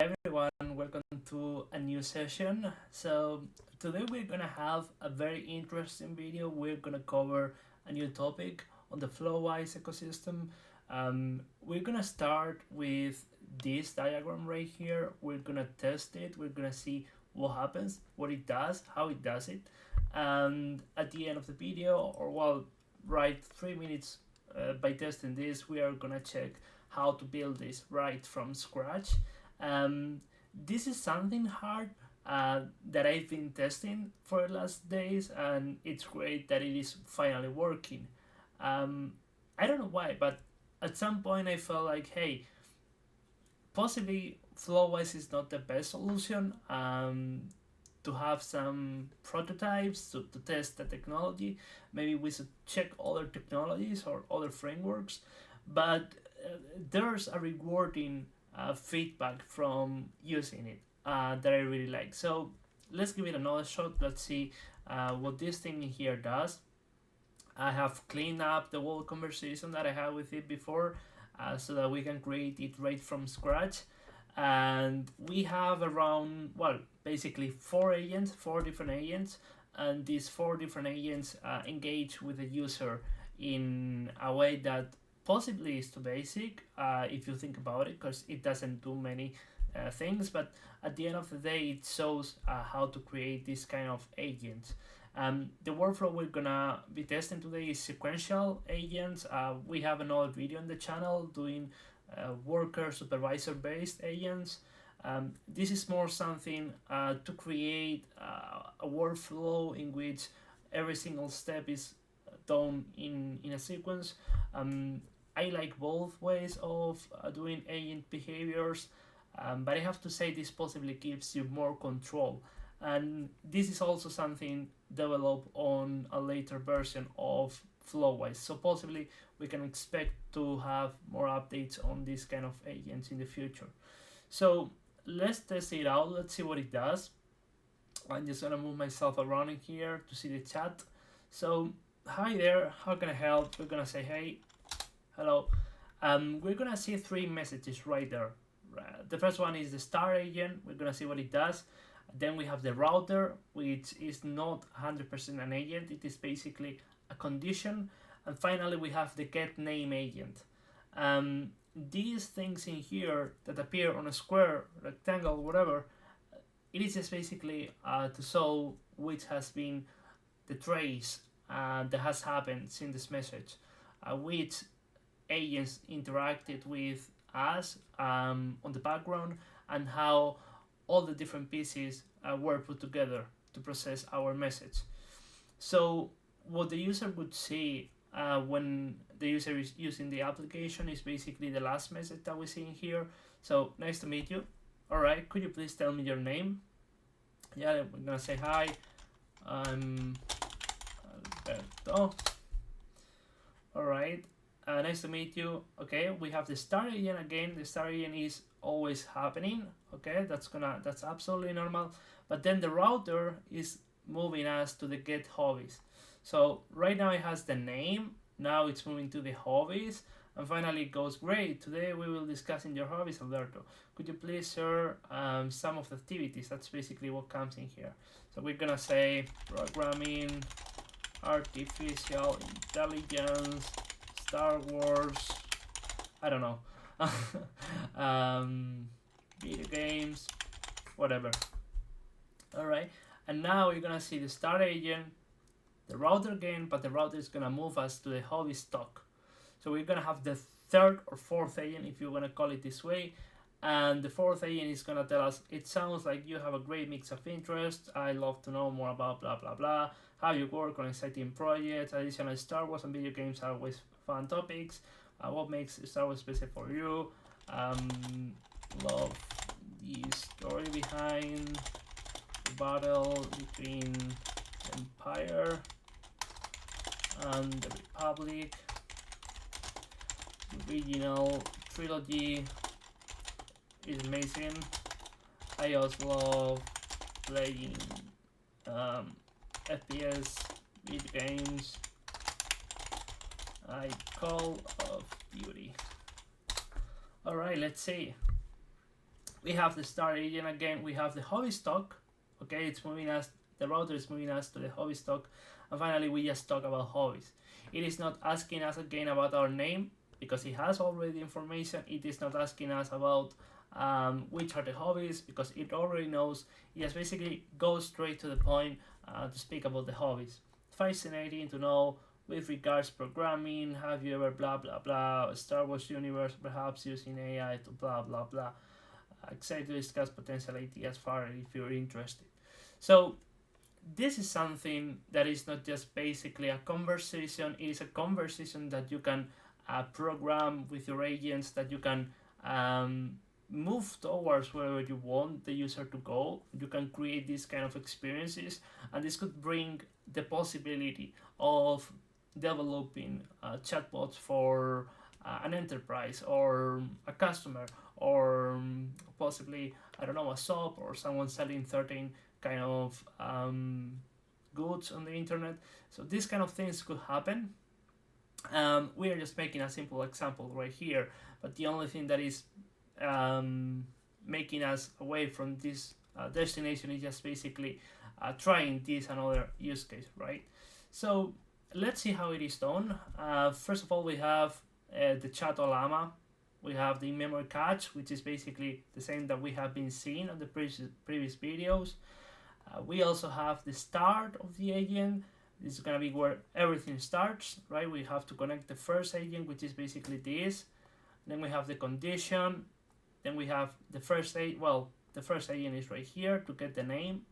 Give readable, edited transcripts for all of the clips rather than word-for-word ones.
everyone, welcome to a new session. So today we're gonna have a very interesting video. We're gonna cover a new topic on the Flowise ecosystem. We're gonna start with this diagram right here. We're gonna test it. We're gonna see what happens, what it does, how it does it, and at the end of the video, or right 3 minutes by testing this, we are gonna check how to build this right from scratch. This is something hard that I've been testing for the last days, and it's great that it is finally working. I don't know why, but at some point I felt like, hey, possibly Flowise is not the best solution. To have some prototypes to test the technology. Maybe we should check other technologies or other frameworks, but there's a rewarding feedback from using it that I really like. So let's give it another shot. Let's see what this thing here does. I have cleaned up the whole conversation that I had with it before so that we can create it right from scratch. And we have around, basically four different agents, and these four different agents engage with the user in a way that possibly is too basic if you think about it, because it doesn't do many things, but at the end of the day it shows how to create this kind of agents. The workflow we're gonna be testing today is sequential agents. We have another video on the channel doing worker supervisor based agents. This is more something to create a workflow in which every single step is done in a sequence. I like both ways of doing agent behaviors, but I have to say this possibly gives you more control. And this is also something developed on a later version of Flowise. So possibly we can expect to have more updates on this kind of agents in the future. So let's test it out. Let's see what it does. I'm just gonna move myself around in here to see the chat. So hi there, how can I help? We're gonna say hey, hello. We're gonna see three messages right there. The first one is the star agent. We're gonna see what it does. Then we have the router, which is not 100% an agent. It is basically a condition. And finally we have the get name agent. These things in here that appear on a square, rectangle, whatever, it is just basically to show which has been the trace that has happened since this message, which agents interacted with us on the background, and how all the different pieces were put together to process our message. So what the user would see when the user is using the application is basically the last message that we see in here. So nice to meet you. All right, could you please tell me your name? Yeah, we're gonna say hi. I'm Alberto. All right, nice to meet you. Okay, we have the star agent again. The star agent is always happening. Okay, that's absolutely normal. But then the router is moving us to the get hobbies. So right now it has the name. Now it's moving to the hobbies, and finally it goes, great, today we will discuss in your hobbies, Alberto. Could you please share some of the activities? That's basically what comes in here. So we're gonna say programming, artificial intelligence, Star Wars, I don't know, video games, whatever. All right, and now you're gonna see the star agent, the router again, but the router is gonna move us to the hobby stock. So we're gonna have the third or fourth agent, if you wanna call it this way, and the fourth agent is gonna tell us, it sounds like you have a great mix of interests. I love to know more about blah blah blah. How you work on exciting projects. Additional Star Wars and video games are always fun topics. What makes Star Wars special for you? Love the story behind the battle between the Empire and the Republic. The original trilogy is amazing. I also love playing FPS video games. I Call of Duty. Alright, let's see. We have the start agent again. We have the hobby stock. Okay, it's moving us. The router is moving us to the hobby stock, and finally we just talk about hobbies. It is not asking us again about our name because it has already information. It is not asking us about which are the hobbies because it already knows. It just basically goes straight to the point to speak about the hobbies. Fascinating to know with regards programming. Have you ever blah blah blah Star Wars universe perhaps using AI to blah blah blah. Excited to discuss potential ideas further if you're interested. So this is something that is not just basically a conversation. It is a conversation that you can program with your agents, that you can move towards wherever you want the user to go. You can create these kind of experiences, and this could bring the possibility of developing chatbots for an enterprise or a customer, or possibly, I don't know, a shop or someone selling certain kind of goods on the internet. So these kind of things could happen. We are just making a simple example right here, but the only thing that is making us away from this destination is just basically trying this another use case, right? So let's see how it is done. First of all, we have the chat Olama. We have the in-memory cache, which is basically the same that we have been seeing on the previous videos. We also have the start of the agent. This is going to be where everything starts, right? We have to connect the first agent, which is basically this. Then we have the condition. Then we have the first agent. Well, the first agent is right here to get the name.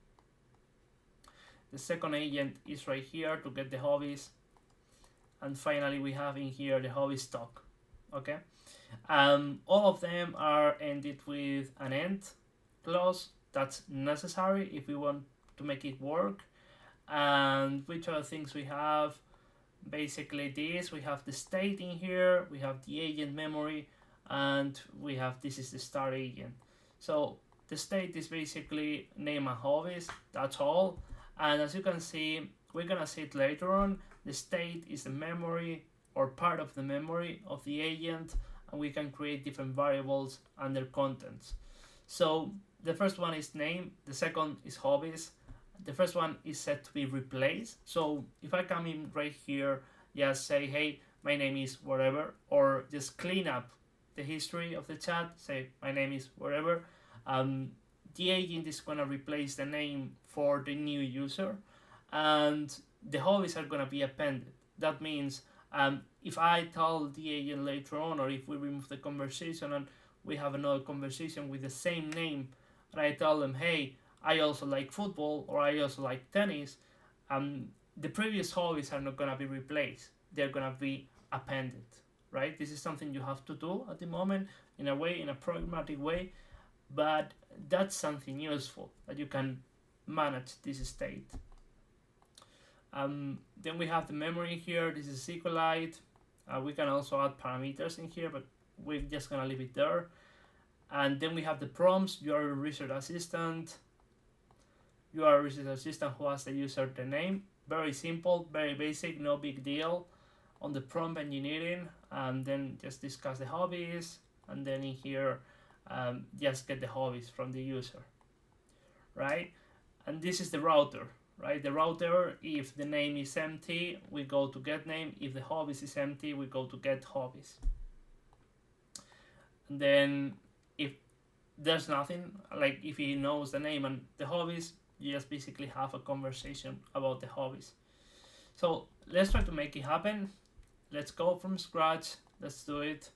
The second agent is right here to get the hobbies. And finally, we have in here the hobby stock. Okay. All of them are ended with an end clause. That's necessary if we want to make it work. And which other things we have? Basically this, we have the state in here, we have the agent memory, and we have, this is the start agent. So the state is basically name and hobbies, that's all. And as you can see, we're gonna see it later on, the state is the memory or part of the memory of the agent, and we can create different variables and their contents. So the first one is name, the second is hobbies. The first one is set to be replaced. So if I come in right here, just say, hey, my name is whatever, or just clean up the history of the chat, say my name is whatever, the agent is going to replace the name for the new user, and the hobbies are going to be appended. That means if I tell the agent later on, or if we remove the conversation and we have another conversation with the same name, and I tell them, hey, I also like football, or I also like tennis, the previous hobbies are not going to be replaced. They're going to be appended, right? This is something you have to do at the moment in a way, in a programmatic way, but that's something useful that you can manage this state. Then we have the memory here. This is SQLite. We can also add parameters in here, but we're just going to leave it there. And then we have the prompts. You are a research assistant. You are a research assistant who has the user the name. Very simple, very basic, no big deal. On the prompt engineering, and then just discuss the hobbies, and then in here, just get the hobbies from the user, right? And this is the router, right? The router, if the name is empty, we go to get name. If the hobbies is empty, we go to get hobbies. And then if there's nothing, like if he knows the name and the hobbies, you just basically have a conversation about the hobbies. So let's try to make it happen. Let's go from scratch. Let's do it.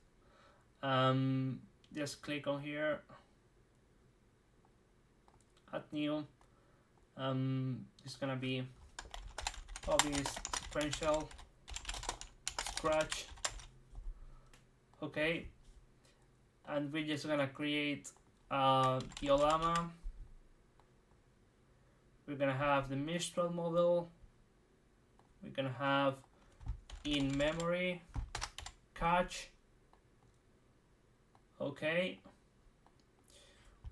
Just click on here. Add new. It's gonna be hobbies sequential scratch. Okay. And we're just gonna create the Olama. We're gonna have the Mistral model. We're gonna have in memory cache. Okay.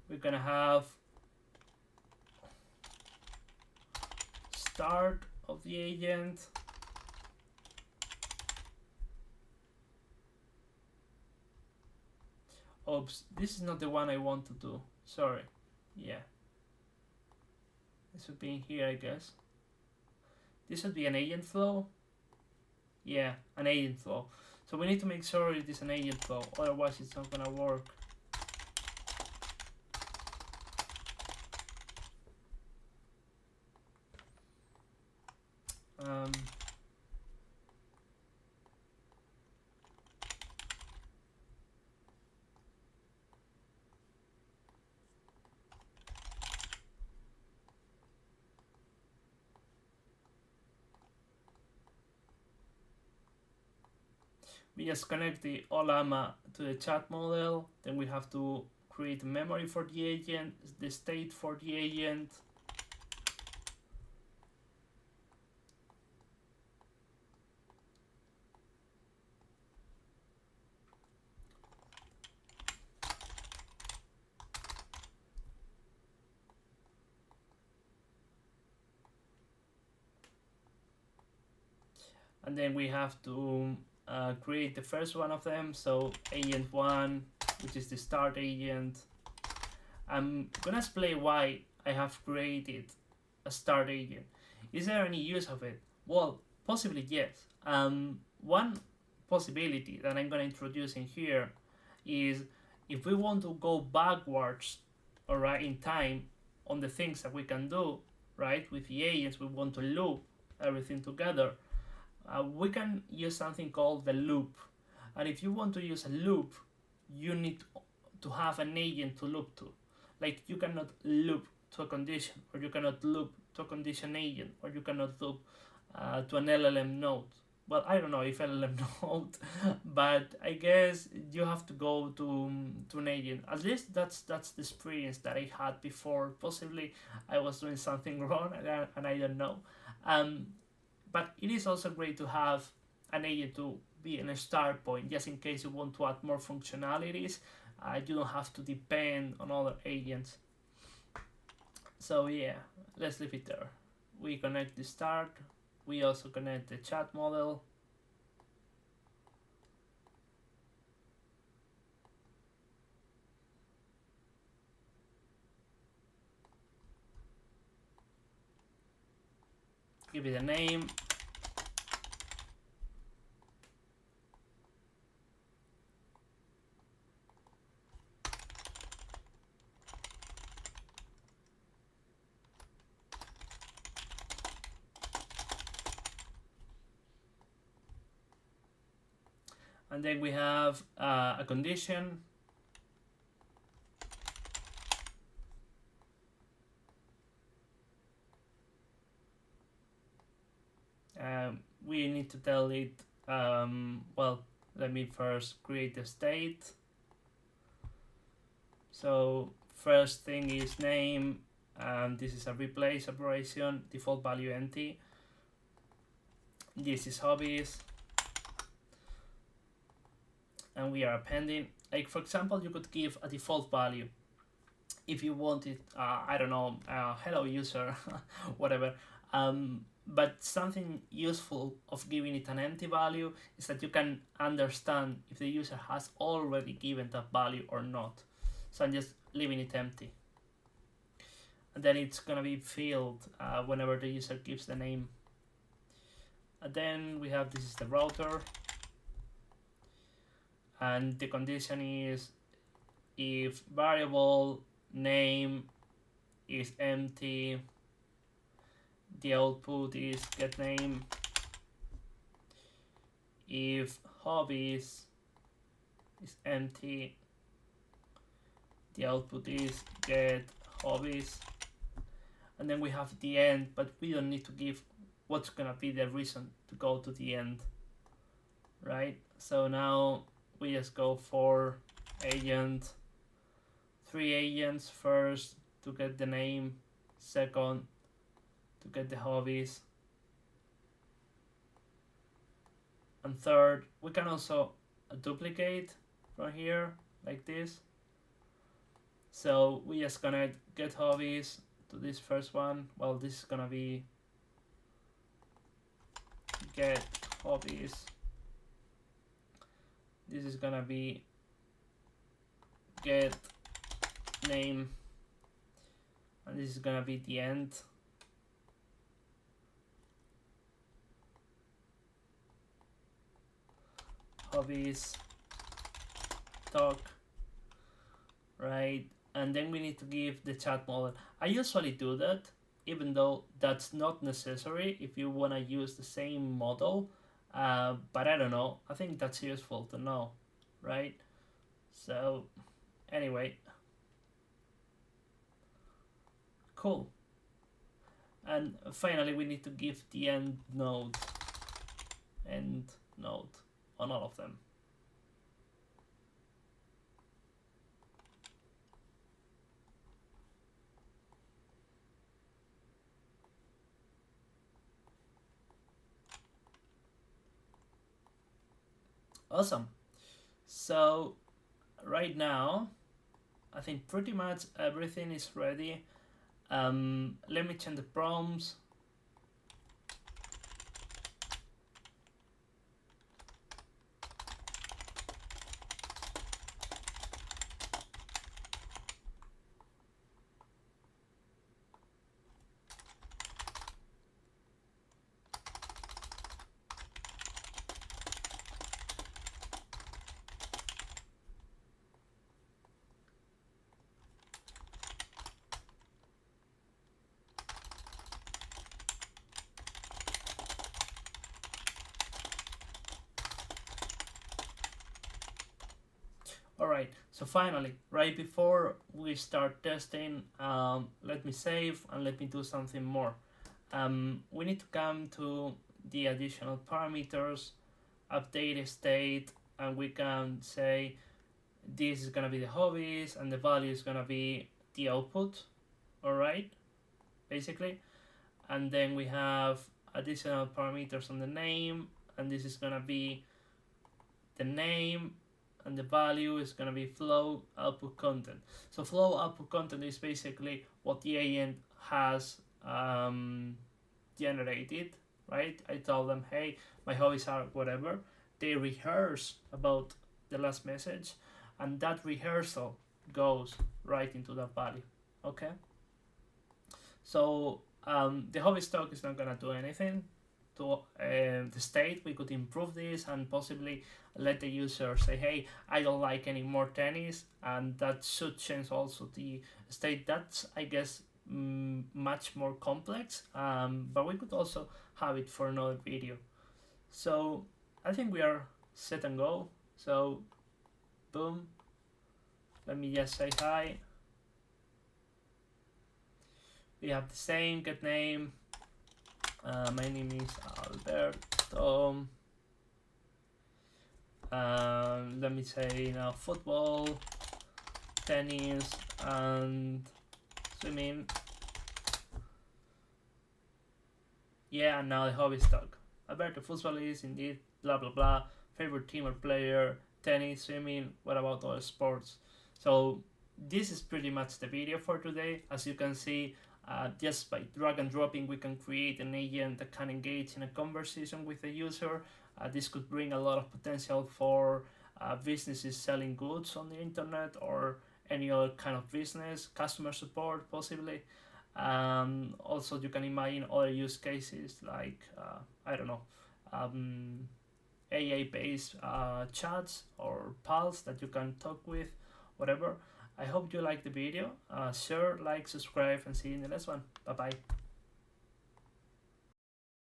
We're gonna have start of the agent. Oops, this is not the one I want to do. Sorry, yeah, this would be in here, I guess. This would be an agent flow. Yeah, an agent flow. So we need to make sure it is an agent flow, otherwise it's not gonna work. We just connect the OLAMA to the chat model, then we have to create a memory for the agent, the state for the agent. And then we have to create the first one of them, so agent 1, which is the start agent. I'm gonna explain why I have created a start agent. Is there any use of it? Well, possibly yes. One possibility that I'm gonna introduce in here is if we want to go backwards, all right, in time on the things that we can do, right, with the agents, we want to loop everything together. We can use something called the loop. And if you want to use a loop, you need to have an agent to loop to. Like, you cannot loop to a condition, or you cannot loop to a condition agent, or you cannot loop to an LLM node. Well, I don't know if LLM node, but I guess you have to go to an agent. At least that's the experience that I had before. Possibly I was doing something wrong and I don't know. But it is also great to have an agent to be in a start point, just in case you want to add more functionalities. You don't have to depend on other agents. So yeah, let's leave it there. We connect the start. We also connect the chat model. Give it a name. And then we have a condition. We need to tell it, well, let me first create a state. So first thing is name, and this is a replace operation, default value empty. This is hobbies. And we are appending. Like, for example, you could give a default value if you wanted, I don't know, hello user, whatever. But something useful of giving it an empty value is that you can understand if the user has already given that value or not. So I'm just leaving it empty. And then it's gonna be filled whenever the user gives the name. And then we have, this is the router. And the condition is if variable name is empty, the output is get name. If hobbies is empty, the output is get hobbies. And then we have the end, but we don't need to give what's gonna be the reason to go to the end, right? So now we just go for agent, 3 agents. First to get the name, second to get the hobbies, and third we can also duplicate from here like this. So we just gonna get hobbies to this first one. Well, this is gonna be get hobbies. This is gonna be get name, and this is gonna be the end. Hobbies talk, right? And then we need to give the chat model. I usually do that, even though that's not necessary if you want to use the same model. But I don't know. I think that's useful to know, right? So, anyway, cool. And finally, we need to give the end node on all of them. Awesome. So right now, I think pretty much everything is ready. Let me change the prompts. Alright, so finally, right before we start testing, let me save and let me do something more. We need to come to the additional parameters, update state, and we can say this is gonna be the hobbies and the value is gonna be the output, alright, basically. And then we have additional parameters on the name, and this is gonna be the name, and the value is going to be flow output content. So flow output content is basically what the agent has generated, right? I tell them, hey, my hobbies are whatever. They rehearse about the last message, and that rehearsal goes right into that value, okay? So the hobby stock is not going to do anything to the state. We could improve this and possibly let the user say, hey, I don't like any more tennis, and that should change also the state. That's, I guess, much more complex, but we could also have it for another video. So I think we are set and go. So boom, let me just say hi. We have the same get name. My name is Alberto. Let me say now football, tennis, and swimming. Yeah, and now the hobby stock. Alberto, football is indeed blah blah blah. Favorite team or player, tennis, swimming. What about other sports? So this is pretty much the video for today. As you can see, just by drag and dropping, we can create an agent that can engage in a conversation with the user. This could bring a lot of potential for businesses selling goods on the internet or any other kind of business, customer support possibly. Also, you can imagine other use cases like, I don't know, AI-based chats or pals that you can talk with, whatever. I hope you like the video. Share, like, subscribe, and see you in the next one. Bye bye.